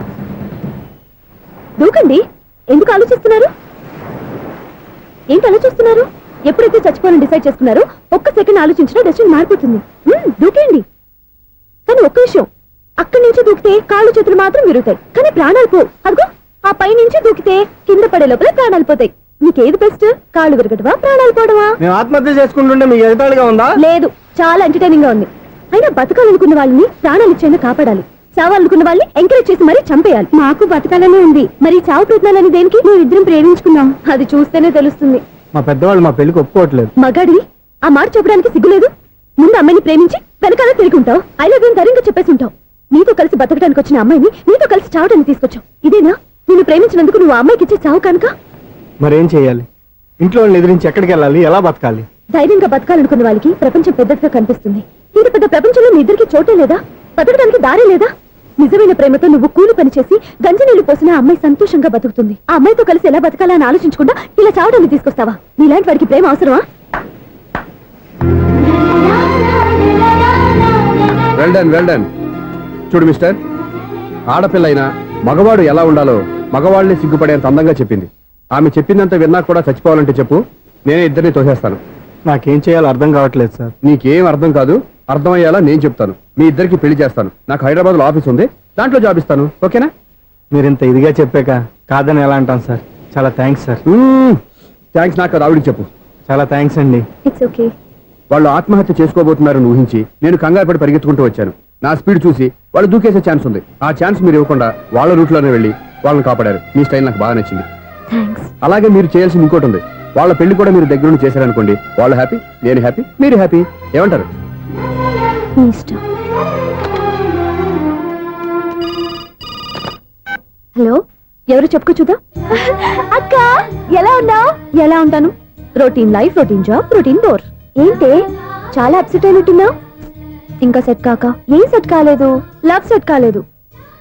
దూకండి. ఎందుకు ఆలోచిస్తున్నారు? ఏంటి ఆలోచిస్తున్నారు? ఎప్పుడైతే చచ్చిపోవాలని డిసైడ్ చేసుకున్నారో ఒక్క సెకండ్ ఆలోచించినా డెసిషన్ మారిపోతుంది. దూకేయండి. కానీ ఒక్క విషయం, అక్కడి నుంచి దూకితే కాళ్ళు చేతులు మాత్రం విరుగుతాయి, కానీ ప్రాణాలు పో. అదిగో ఆ పై నుంచి దూకితే కింద పడే లోపల ప్రాణాలు పోతాయి. నీకేది బెస్ట్? కాళ్ళు విరగటమా, ప్రాణాలు పోవడమా? మేము ఆత్మహత్య చేసుకుంటుంటే మీకు ఎదుటాలుగా ఉందా? లేదు, చాలా ఎంటర్టైనింగ్ గా ఉంది. అయినా బతకాలనుకున్న వాళ్ళని ప్రాణాలు ఇచ్చైనా కాపాడాలి. చావాలనుకున్న వాళ్ళని ఎంకరేజ్ చేసి మరీ చంపేయాలి. మాకు బతకాలనే ఉంది, మరి చావు ప్రయత్నాలని దేనికి? మేము ఇద్దరం ప్రేమించుకున్నాం, అది చూస్తేనే తెలుస్తుంది. మా పెద్దవాళ్ళు మా పెళ్లికి ఒప్పుకోవట్లేదు. మగాడివి ఆ మాట చెప్పడానికి సిగ్గులేదు? ముందు అమ్మాయిని ప్రేమించి వెనకాల తిరుగుంటావు, ఐ లవ్ యూ ధైర్యంగా చెప్పేసి ఉంటావు. నీతో కలిసి బతకడానికి వచ్చిన అమ్మాయిని నీతో కలిసి చావడానికి తీసుకొచ్చావు. ఇదేనా నిన్ను ప్రేమించినందుకు నువ్వు ఆ అమ్మాయికి ఇచ్చే చావు కనుక? మరేం చేయాలి? ఇంట్లో వాళ్ళని ఎదిరించి ఎక్కడికి వెళ్ళాలి? ఎలా బతకాలి? ధైర్యంగా బతకాలనుకున్న వాళ్ళకి ప్రపంచం పెద్దదిగా కనిపిస్తుంది. ఇంత పెద్ద ప్రపంచంలో మీ ఇద్దరికి చోటే లేదా? బతకడానికి దారే లేదా? నిజమైన ప్రేమతో నువ్వు కూలి పని చేసి గంజి నీళ్లు పోసిన ఆ అమ్మాయి సంతోషంగా బతుకుతుంది. ఆ అమ్మాయితో కలిసి ఎలా బతకాలని ఆలోచించకుండా ఇలా చావడానికి తీసుకొస్తావా? నీలాంటి వాడికి ప్రేమ అవసరమా? Well done, well done. చూడు మిస్టర్, ఆడపిల్లైనా మగవాడు ఎలా ఉండాలో మగవాళ్ళని సిగ్గుపడేంత అందంగా చెప్పింది. ఆమె చెప్పిందంత విన్నా కూడా చచ్చిపోవాలంటే చెప్పు, నేనే ఇద్దరిని తోసేస్తాను. నాకేం చేయాలో అర్థం కావట్లేదు సార్. నీకేం అర్థం కాదు, అర్థమయ్యేలా నేను చెప్తాను. మీ ఇద్దరికి పెళ్లి చేస్తాను. నాకు హైదరాబాద్ లో ఆఫీస్ ఉంది, దాంట్లో జాబ్ ఇస్తాను. ఓకేనా? మీరు ఇంత ఇదిగా చెప్పాక కాదని ఎలా అంటాను సార్. చాలా థ్యాంక్స్ సార్. థ్యాంక్స్ నాకు కాదు, ఆవిడికి చెప్పు. చాలా థ్యాంక్స్ అండి. It's okay. వాళ్ళు ఆత్మహత్య చేసుకోబోతున్నారని ఊహించి నేను కంగారు పడి పరిగెత్తుకుంటూ వచ్చాను. నా స్పీడ్ చూసి వాళ్ళు దూకేసే ఛాన్స్ ఉంది. ఆ ఛాన్స్ మీరు ఇవ్వకుండా వాళ్ళ రూట్లోనే వెళ్ళి వాళ్ళని కాపాడారు. మీ స్టైల్ నాకు బాగా నచ్చింది. థ్యాంక్స్. అలాగే మీరు చేయాల్సింది ఇంకోటి ఉంది. వాళ్ళ పెళ్లి కూడా మీరు దగ్గర నుండి చేశారనుకోండి, వాళ్ళు హ్యాపీ, నేను హ్యాపీ, మీరు హ్యాపీ. ఏమంటారు? నీ ఇష్టం. హలో, ఎవరు చెప్పుకో చూద్దాం. అక్క ఎలా ఉన్నావు? ఎలా ఉంటాను? Routine life, routine job, routine bore. ఏంటే చాలా అప్సెట్ అయినట్టున్నావు? ఇంకా సెట్ కాక? ఏం సెట్ కాలేదు? లవ్ సెట్ కాలేదు.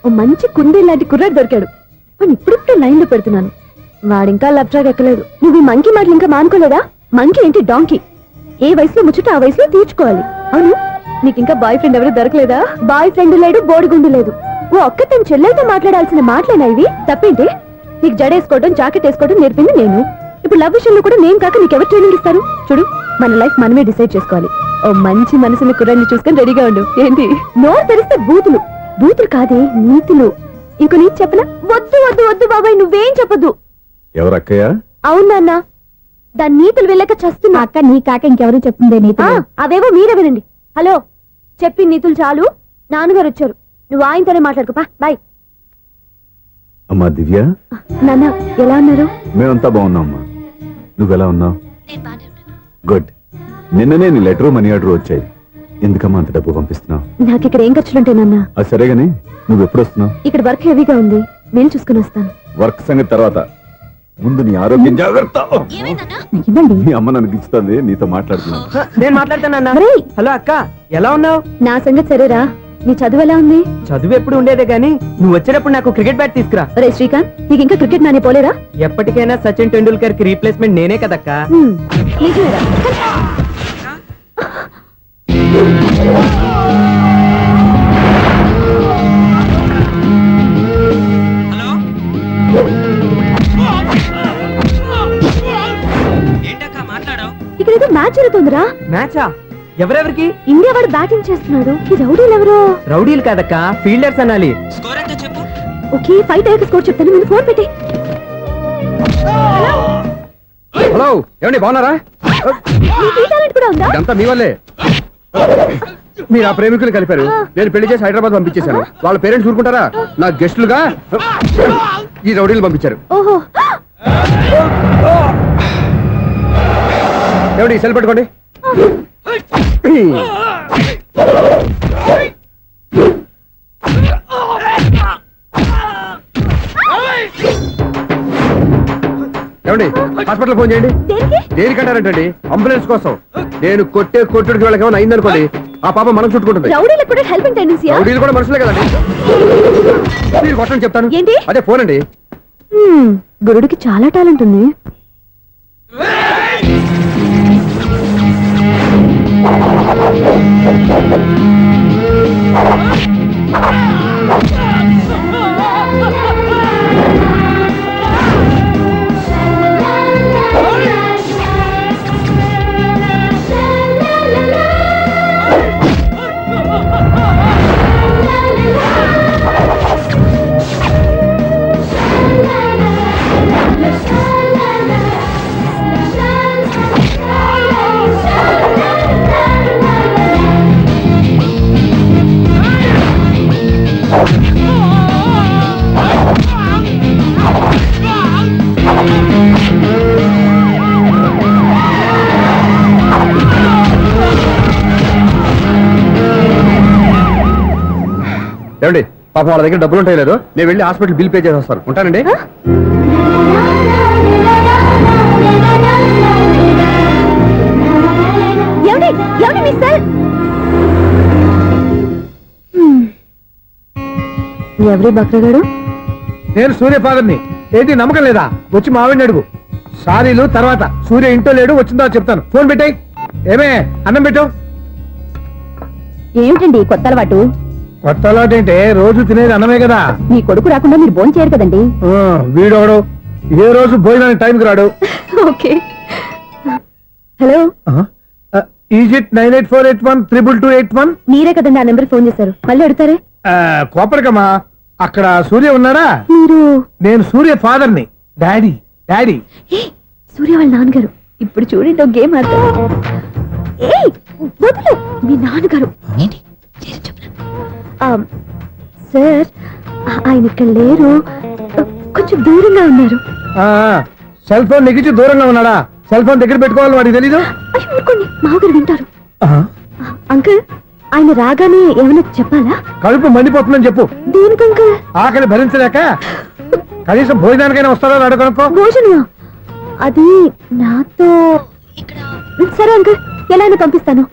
ఓ మంచి కుండీ లాంటి కుర్రాడు దొరికాడు, వాడిని ఇప్పుడిప్పుడే లైన్ లో పెడుతున్నాను. వాడింకా లవ్ ట్రాక్ ఎక్కలేదు. నువ్వు ఈ మంకీ మాటలు ఇంకా మానుకోలేదా? మంకీ ఏంటి, డాంకీ. ఏ వయసులో ముచ్చట ఆ వయసులో తీర్చుకోవాలి. అవును, నీకు ఇంకా బాయ్ ఫ్రెండ్ ఎవరు దొరకలేదా? బాయ్ ఫ్రెండ్ లేడు, బోడిగుండు లేదు. ఓ ఒక్క తన చెల్లెలతో మాట్లాడాల్సిన మాటలేనా ఇవి? తప్పేంటి? నీకు జడేసుకోవడం, జాకెట్ వేసుకోవడం నేర్పింది నేను. ఇప్పుడు లవ్ విషయంలో కూడా నేను కాక నీకెవరు ట్రైనింగ్ ఇస్తారు? చూడు, మన లైఫ్ మనమే డిసైడ్ చేసుకోవాలి. ఓ మంచి మనసుని కుర్రాన్ని చూసుకొని రెడీగా ఉండు. ఏంటి నోరు తెరిస్తే బూతులు? బూతులు కాదే, నీతులు. ఇంకో నీతి చెప్పనా? వద్దు వద్దు వద్దు బాబాయ్, నువ్వేం చెప్పొద్దు. ఎవరక్కయ్యా? అవునన్నా, దాని నీతులు వెళ్ళక చస్తున్నా. అక్క నీ కాక ఇంకెవరు చెప్తుందే నీతి? అవేవో మీరే వినండి. హలో, చెప్పి నీతులు చాలు. నాన్నగారు వచ్చారు, నువ్వు ఆయనతోనే మాట్లాడుకోపా. బాయ్. అమ్మా దివ్య, నాన్న ఎలా ఉన్నారు? మేమంతా బాగున్నాం అమ్మా. నువ్వెలా ఉన్నావు? గుడ్. నిన్ననే నీ లెటరు మనీ ఆర్డర్ వచ్చాయి. ఎందుకమ్మా అంత డబ్బు పంపిస్తున్నావు? నాకు ఇక్కడ ఏం ఖర్చులుంటే నాన్న. అది సరేగాని నువ్వు ఎప్పుడు వస్తున్నావు? ఇక్కడ వర్క్ హెవీగా ఉంది, నేను చూసుకుని వస్తాను. వర్క్ సంగతి తర్వాత, ముందు నీ ఆరోగ్యం జాగ్రత్త. ఇవ్వండి. నీ అమ్మ నన్ను గిచ్చుతుంది, నీతో మాట్లాడుతున్నాను. నేను మాట్లాడతానన్నా. ఒరేయ్, హలో అక్క, ఎలా ఉన్నావు? నా సంగతి సరేరా, నీ చదువు ఎలా ఉంది? చదువు ఎప్పుడు ఉండేదే గానీ నువ్వు వచ్చేటప్పుడు నాకు క్రికెట్ బ్యాట్ తీసుకురా. ఒరే శ్రీకాంత్, నీకు ఇంకా క్రికెట్ నానే పోలేరా? ఎప్పటికైనా సచిన్ టెండూల్కర్ కి రీప్లేస్మెంట్ నేనే కదక్కా. నిజమేరా? మ్యాచ్ జరుగుతుందిరా. మ్యాచా? ఎవరెవరికి? ఇండియా వాడు బ్యాటింగ్ చేస్తున్నాడు. ఈ రౌడీలు ఎవరో? రౌడీలు కాదక్క, ఫీల్డర్స్ అనాలి. ఓకే, 5 అయ్యాక స్కోర్ చెప్తాను. ముందు ఫోన్ పెట్టి. హలో, ఏమండి బాగున్నారా? నీకు ఈ టాలెంట్ కూడా ఉందా? ఇదంతా మీ వల్లే. మీరు ఆ ప్రేమికులు కలిపారు, నేను పెళ్లి చేసి హైదరాబాద్ పంపించేశాను. వాళ్ళ పేరెంట్స్ ఊరుకుంటారా? నా గెస్టులుగా ఈ రౌడీలు పంపించారు. ఓహో, ఏమండి సెల్ పెట్టుకోండి. ఏమండి హాస్పిటల్ ఫోన్ చేయండి. దేనికి? దేనికంటారంటండి? అంబులెన్స్ కోసం. నేను కొట్టుడికి వాళ్ళకి ఏమైనా అయిందనుకోండి, ఆ పాప మనం చుట్టుకుంటుంది. రౌడీలకు కూడా హెల్పింగ్ టెండెన్సీయా? రౌడీలు కూడా మనుషులే కదండి. మీరు కొట్టండి చెప్తాను. ఏంటి? అదే ఫోన్ అండి. గురుడికి చాలా టాలెంట్ ఉంది. ఏమండి పాపం వాళ్ళ దగ్గర డబ్బులు ఉంటాయి లేదు, నేను వెళ్ళి హాస్పిటల్ బిల్ పే చేసి వస్తాను. ఉంటానండి. ఎవరి బక్రగాడు? నేను సూర్య ఫాదర్ని. ఏంటి నమ్మకం లేదా? వచ్చి మావిడిని అడుగు. సారీలు తర్వాత. సూర్య ఇంట్లో లేడు, వచ్చిందో చెప్తాను. ఫోన్ పెట్టాయి. ఏమే అన్నం పెట్టు. ఏమిటండి కొత్త అలవాటు? కొత్త అలవాటు ఏంటే? రోజు తినేది అన్నమే కదా. మీ కొడుకు రాకుండా మీరు భోజనం చేయరు కదండి. వీడోడు ఏ రోజు భోజనానికి టైంకి రాడు. ఓకే. Hello, is it 9848132281. మీరే కదండి ఆ నెంబర్ ఫోన్ చేశారు. మళ్ళీ అడుగుతారే? కోపరికమ్మా, అక్కడ సూర్య ఉన్నారా? మీరు? నేను సూర్య ఫాదర్ని. Daddy daddy. సూర్య వాళ్ళ నాన్నగారు. ఇప్పుడు చూడండి ఒక గేమ్ ఆడతారు. ఏయ్, వదులు. మీ నాన్నగారు సార్, ఆయన ఇక్కడ లేరు, కొంచెం దూరంగా ఉన్నారు. సెల్ ఫోన్ నెగించి దూరంగా ఉన్నాడా? సెల్ ఫోన్ దగ్గర పెట్టుకోవాలి, వాడికి తెలీదు. అయ్యో ఊరుకోండి, మామగారు వింటారు. అంకుల్, ఆయన రాగానే ఏమైనా చెప్పాలా? కడుపు మండిపోతుందని చెప్పు. దేనికి అంకుల్? ఆకలి భరించలేక కనీసం భోజనానికైనా వస్తారో రాడు కనుక్కో. భోజనమా? అది నాతో. సరే అంకుల్, ఎలా అయినా పంపిస్తాను.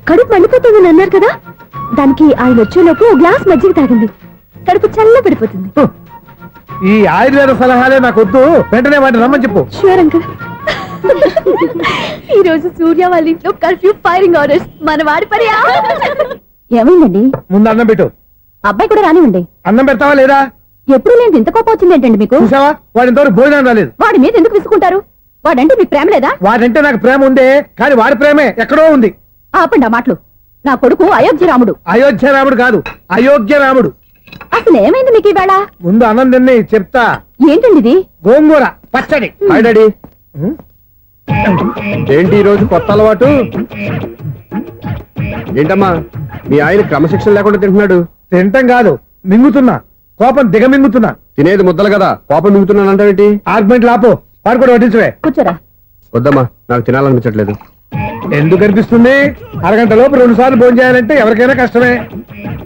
కడుపు మండిపోతుందని అన్నారు కదా, దానికి ఆయన వచ్చేలోపు గ్లాస్ మజ్జిగ తాగింది. కడుపు చల్ల పడిపోతుంది. ఈ ఆయుర్వేద సలహాలే నాకు వద్దు, వెంటనే వాటిని రమ్మని చెప్పు. Sure uncle. ఈ రోజు సూర్య వాళ్ళ ఇంట్లో కర్ఫ్యూ ఫైరింగ్ ఆర్డర్స్. మన వాడి పని. ఏమైందండి? ముందు అన్నం పెట్టు. అబ్బాయి కూడా రానివ్వండి. అన్నం పెడతావా లేదా? ఎప్పుడు నేను ఇంత కోపం వచ్చింది ఏంటండి మీకు? చూసావా, వాడి ఇంతవరకు భోజనం రాలేదు. వాడి మీద ఎందుకు విసుకుంటారు? వాడంటే మీకు ప్రేమ లేదా? వాడంటే నాకు ప్రేమ ఉందే, కానీ వాడి ప్రేమే ఎక్కడో ఉంది. ఆపండి ఆ మాటలు. నా కొడుకు అయోధ్య రాముడు. అయోధ్య రాముడు కాదు, అయోగ్య రాముడు. అసలు ఏమైంది మీకు ఈవేళ? ముందు అన్నం తిని చెప్తా. ఏంటండి ఇది? గోంగూర పచ్చడి. Hi daddy. ఏంటి ఈ రోజు కొత్త అలవాటు? ఏంటమ్మా, మీ ఆయన క్రమశిక్షణ లేకుండా తింటున్నాడు? తింటం కాదు, మింగుతున్నా. కోపం దిగమింగుతున్నా. తినేది ముద్దలు కదా, కోపం మింగుతున్నాను అంటావేంటి? ఆర్గ్యుమెంట్ లాపో, వాడు కూడా వడ్డించవే. కూర్చోరా. వద్దమ్మా, నాకు తినాలనిపించట్లేదు. ఎందుకు అనిపిస్తుంది? అరగంట లోపు 2 సార్లు భోజనం చేయాలంటే ఎవరికైనా కష్టమే.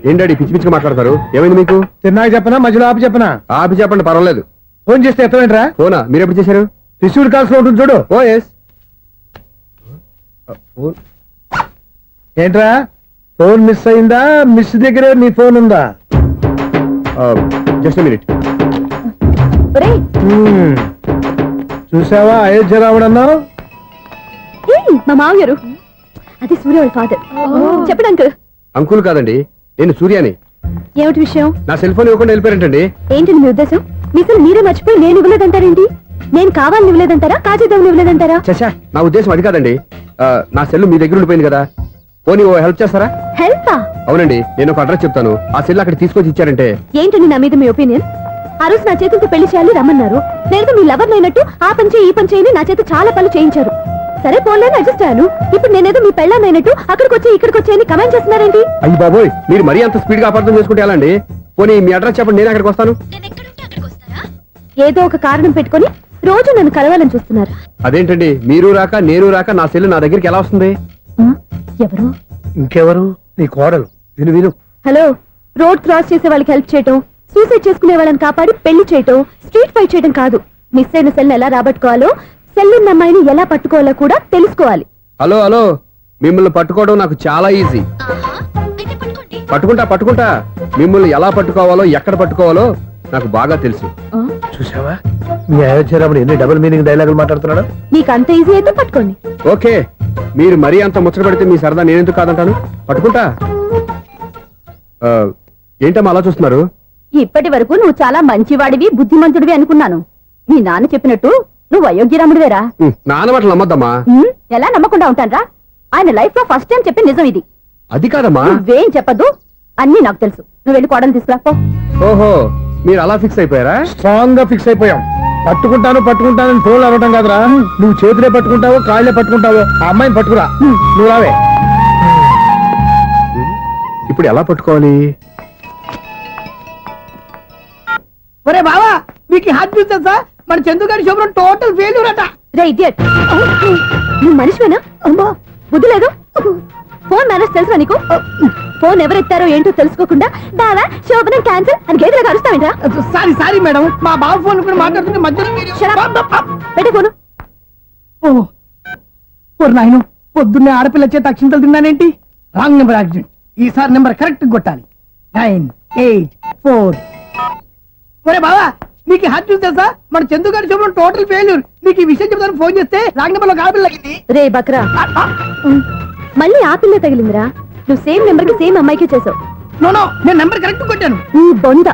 ఏం డాడీ పిచ్చి పిచ్చిగా మాట్లాడతారు? ఏమైంది మీకు? తిన్నాక చెప్పనా, మధ్యలో ఆపి చెప్పనా? ఆపి చెప్పండి, పర్వాలేదు. ఫోన్ చేస్తే ఎత్తమేంట్రా? ఫోనా? మీరు ఎప్పుడు చేశారు? రిసీవ్డ్ కాల్స్ లో ఉంటుంది చూడు. ఓ ఎస్. ఏంట్రా, ఫోన్ మిస్ అయిందా? మిస్ దగ్గరే నీ ఫోన్ ఉందా? Just minute. ఒరేయ్, చూసావా అయోధ్య రాముడు అన్నావు? ఏయ్, మా మామగారు. అది సూర్య వాళ్ళ ఫాదర్. చెప్పండి అంకుల్. అంకుల్ కాదండి, నేను సూర్యాని. ఏమిటి విషయం? నా సెల్ ఫోన్ ఇవ్వకుండా వెళ్ళిపోయారంటండి. ఏంటండి మీ ఉద్దేశం? మిసలు మీరే మర్చిపోయి నేను ఇవ్వలేదంటారేంటి? నేను కావాలని ఇవ్వలేదంటారా, కాజేద్దామని ఇవ్వలేదంటారా? చచ్చా, నా ఉద్దేశం అది కాదండి. నా సెల్ మీ దగ్గర ఉండిపోయింది కదా, పోనీ ఓ హెల్ప్ చేస్తారా? హెల్పా? అవునండి, నేను ఒక అడ్రస్ చెప్తాను, ఆ సెల్ అక్కడ తీసుకొచ్చి ఇచ్చారంటే. ఏంటండి నా మీద మీ ఒపీనియన్? ఆ రోజు నా చేతులతో పెళ్లి చేయాలి రమ్మన్నారు. నేను మీ లవర్ అయినట్టు ఆ పని చేయి ఈ పని చేయని నా చేత చాలా పనులు చేయించారు. సరే పోన్లేని అడ్జస్ట్ అయ్యాను. ఇప్పుడు నేనేదో మీ పెళ్ళాన్నైనట్టు అక్కడికి వచ్చి ఇక్కడికి వచ్చి కమెంట్ చేస్తున్నారేంటి? అయ్యి బాబోయ్, మీరు మరీ అంత స్పీడ్ గా అపార్థం చేసుకుంటే ఎలా అండి? పోనీ మీ అడ్రస్ చెప్పండి, నేను అక్కడికి వస్తాను. ఏదో ఒక కారణం పెట్టుకొని రోజు నన్ను కలవాలని చూస్తున్నారు. అదేంటండి, మీరు రాక నేను రాక నా సెల్ నా దగ్గరికి ఎలా వస్తుంది? ఎవరు? ఇంకెవరు? నీ కోడలు. విను విను. హలో, రోడ్ క్రాస్ చేసే వాళ్ళకి హెల్ప్ చేయటం, సూసైడ్ చేసుకునే వాళ్ళని కాపాడి పెళ్లి చేయటం, స్ట్రీట్ ఫైట్ చేయడం కాదు. మిస్ అయిన సెల్ ఎలా రాబట్టుకోవాలో, సెల్ ఉన్న అమ్మాయిని ఎలా పట్టుకోవాలో కూడా తెలుసుకోవాలి. హలో హలో, మిమ్మల్ని పట్టుకోవడం నాకు చాలా ఈజీ. పట్టుకుంటా. మిమ్మల్ని ఎలా పట్టుకోవాలో, ఎక్కడ పట్టుకోవాలో నాకు బాగా తెలుసు. చూసావా, మీ అయోధ్యరాముడు ఎన్ని డబుల్ మీనింగ్ డైలాగులు మాట్లాడుతున్నాడు. మీకు అంత ఈజీ అయితే పట్టుకోండి. ఓకే, మీరు మరీ అంత ముచ్చట పెడితే మీ సరదా నేనెందుకు కాదంటాను. పట్టుకుంటా. ఏంటమ్మా అలా చూస్తున్నారు? ఇప్పటి వరకు నువ్వు చాలా మంచివాడివి, బుద్ధిమంతుడివి అనుకున్నాను. మీ నాన్న చెప్పినట్టు నువ్వు అయోగ్యరాముడివేరా. నాన్న మాటలు నమ్మద్దమ్మా. ఎలా నమ్మకుండా ఉంటానరా? ఆయన లైఫ్ లో ఫస్ట్ టైం చెప్పిన నిజం ఇది. అది కాదమ్మా. నువ్వేం చెప్పదు, అన్ని నాకు తెలుసు. నువ్వు వెళ్ళి కోడలు తీసుకురా పో. ఓహో, మీరు అలా ఫిక్స్ అయిపోయారా? స్ట్రాంగ్ గా ఫిక్స్ అయిపోయాం. పట్టుకుంటాను ఫోన్లు అడగటం కాదురా. నువ్వు చేతులే పట్టుకుంటావో కాళ్ళే పట్టుకుంటావో ఆ అమ్మాయిని పట్టుకురా. నువ్వు రావే. ఇప్పుడు ఎలా పట్టుకోవాలి? ఒరే బావా, మీకు హాట్ న్యూస్ తెలుసా? మన చందుగారి శుభ్రం టోటల్ ఫెయిల్యూర్ అట. రే ఇడియట్, నువ్వు మనిషివేనా? అమ్మా బుద్ధి లేదు. ఫోన్ మేనేజ్ తెలుసా నీకు? ఫోన్ ఎవరెత్తారో ఏంటో తెలుసుకోకుండా దావా శోభనం క్యాన్సర్ అని గేదెలకు అరుస్తావేంటా? సారీ మేడం, మా బావ ఫోన్ కూడా మాట్లాడుతుంటే మధ్యలో పెట్టే ఫోను. నాయను, పొద్దున్నే ఆడపిల్ల చేత అక్షింతలు తిన్నానేంటి? Wrong number accident. ఈసారి నెంబర్ కరెక్ట్ కొట్టాలి. 984. ఒరే బావా, నీకు హాట్ న్యూస్ తెలుసా? మన చందుగారి శుభ్రం టోటల్ ఫెయిల్యూర్. నీకు ఈ విషయం చెప్తాను ఫోన్ చేస్తే రాంగ్ నెంబర్ లో ఆడపిల్ల తగ్గింది. రే బక్రా, మళ్ళీ ఆ పిల్ల తగిలిందిరా. నువ్వు సేమ్ నెంబర్ కి సేమ్ అమ్మాయికే చేసావు. నో, నేను నెంబర్ కరెక్ట్ కొట్టాను. నీ బొంద,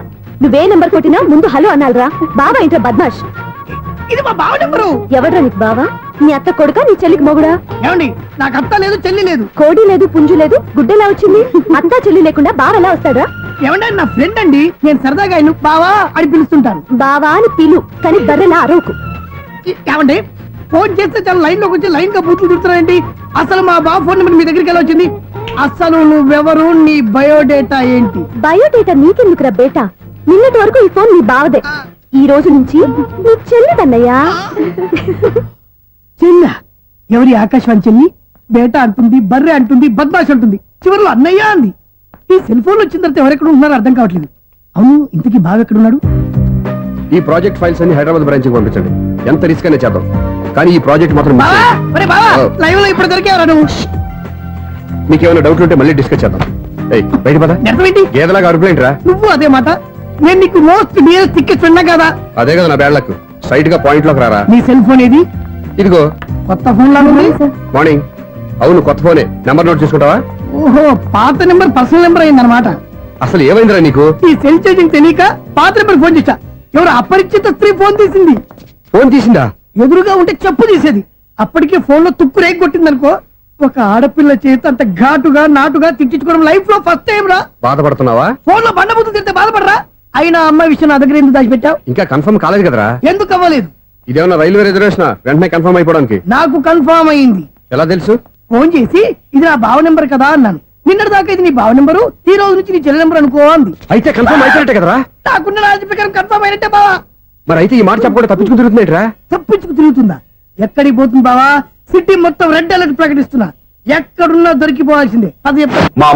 నువ్వే నెంబర్ కొట్టినా ముందు హలో అనాలరా. బావా ఏంట్రా బద్మాష్? ఇది మా బావ నెంబరు. ఎవడ్రా నీకు బావా? నీ అత్త కొడుకా, నీ చెల్లికి మొగుడా? ఏమండి, నాకు అత్త లేదు, చెల్లి లేదు. కోడి లేదు, పుంజు లేదు, గుడ్డెలా వచ్చింది? అత్త చెల్లి లేకుండా బావ ఎలా వస్తాడా? ఏమండి, నా ఫ్రెండ్ అండి, నేను సరదాగా ఆయన బావా అని పిలుస్తుంటాను. బావా అని పిలు, కానీ బర్రెలా అరవకు. ఏమండి, ఫోన్ చేస్తే చాలా లైన్ లోకి వచ్చి లైన్ గా బూతులు తిడుతున్నాయండి. అసలు మా బావ ఫోన్ నెంబర్ మీ దగ్గరికి ఎలా వచ్చింది? అసలు నువ్వెవరు, నీ బయోడేటా ఏంటి? బయోడేటా నీకెందుకురా బేటా? నిన్నటి వరకు ఈ ఫోన్ నీ బావదే. ఈ రోజు నుంచి నీ చెల్లిదన్నయ్యా. చెల్ల ఎవరి? ఆకాశవాణి చెల్లి. బేటా అంటుంది, బర్రె అంటుంది, బద్మాష్ అంటుంది, చివరిలో అన్నయ్య అంది. ఈ సెల్ ఫోన్ వచ్చిన తర్వాత ఎవరెక్కడ ఉంటున్నారో అర్థం కావట్లేదు. అవును, ఇంతకీ బావ ఎక్కడున్నాడు? ఈ ప్రాజెక్ట్ ఫైల్స్ అన్ని హైదరాబాద్ బ్రాంచ్ కి పంపించండి. ఎంత రిస్క్ అయినా చేద్దాం, కానీ ఈ ప్రాజెక్ట్ మాత్రం miss చేయొద్దు. లైవ్ లో ఇప్పుడు దొరికేవరా నువ్వు? మీకేమైనా డౌట్లు ఉంటే మళ్ళీ డిస్కస్ చేద్దాం. బయట పద. నెరవేంటి గేదలాగా అరుపులేంట్రా? నువ్వు అదే మాట. నేను నీకు మోస్ట్ డియరెస్ట్ టికెట్స్ విన్నా కదా. అదే కదా నా బ్యాడ్ లక్. స్ట్రైట్ గా పాయింట్ లోకి రారా. నీ సెల్ ఫోన్ ఏది? ఇదిగో కొత్త ఫోన్ లాగా ఉంది. మార్నింగ్. అవును, కొత్త ఫోనే. నెంబర్ నోట్ చేసుకుంటావా? ఓహో, పాత నెంబర్ పర్సనల్ నెంబర్ అయిందన్నమాట. అసలు ఏమైందిరా నీకు? ఈ సెల్ చేసింగ్ తెలియక పాత నెంబర్ ఫోన్ చేశా. ఎవరు అపరిచిత స్త్రీ ఫోన్ తీసింది. ఫోన్ తీసిందా? ఎదురుగా ఉంటే చెప్పు తీసేది. అప్పటికే ఫోన్ లో తుక్కు రేగి కొట్టిందనుకో. ఒక ఆడపిల్ల చేత అంత ఘాటుగా నాటుగా తిట్టించుకోవడం లైఫ్ లో ఫస్ట్ టైం రా. బాధపడుతున్నావా? ఫోన్ లో బండబుద్ధి తింటే బాధపడరా? అయినా అమ్మాయి విషయం నా దగ్గర ఎందుకు దాచిపెట్టావు? ఇంకా కన్ఫర్మ్ కాలేదు కదరా. ఎందుకు అవ్వలేదు? ఇదేమన్నా రైల్వే రిజర్వేషన్? వెంటనే కన్ఫర్మ్ అయిపోవడానికి. నాకు కన్ఫర్మ్ అయింది. ఎలా తెలుసు? ఫోన్ చేసి ఇది నా బావ నెంబర్ కదా అన్నాను. నిన్నటి దాకా ఇది నీ బావ నెంబరు, ఈ రోజు నుంచి నీ చెల్లి నెంబర్ అనుకో అంది. అయితే కన్ఫర్మ్ అయిపోయినట్టే కదరా? నాకున్న రాజు ప్రకారం కన్ఫర్మ్ అయినట్టే బావా. మరి అయితే ఈ మాట చెప్పకుండా తప్పించుకుని తిరుగుతున్నాయిట్రా? తప్పించుకు తిరుగుతుందా? ఎక్కడికి పోతుంది బావా? సిటీ మొత్తం రెడ్ అలర్ట్ ప్రకటిస్తున్నా. ఎక్కడున్నా దొరికిపోవాల్సిందే. అది చెప్పు.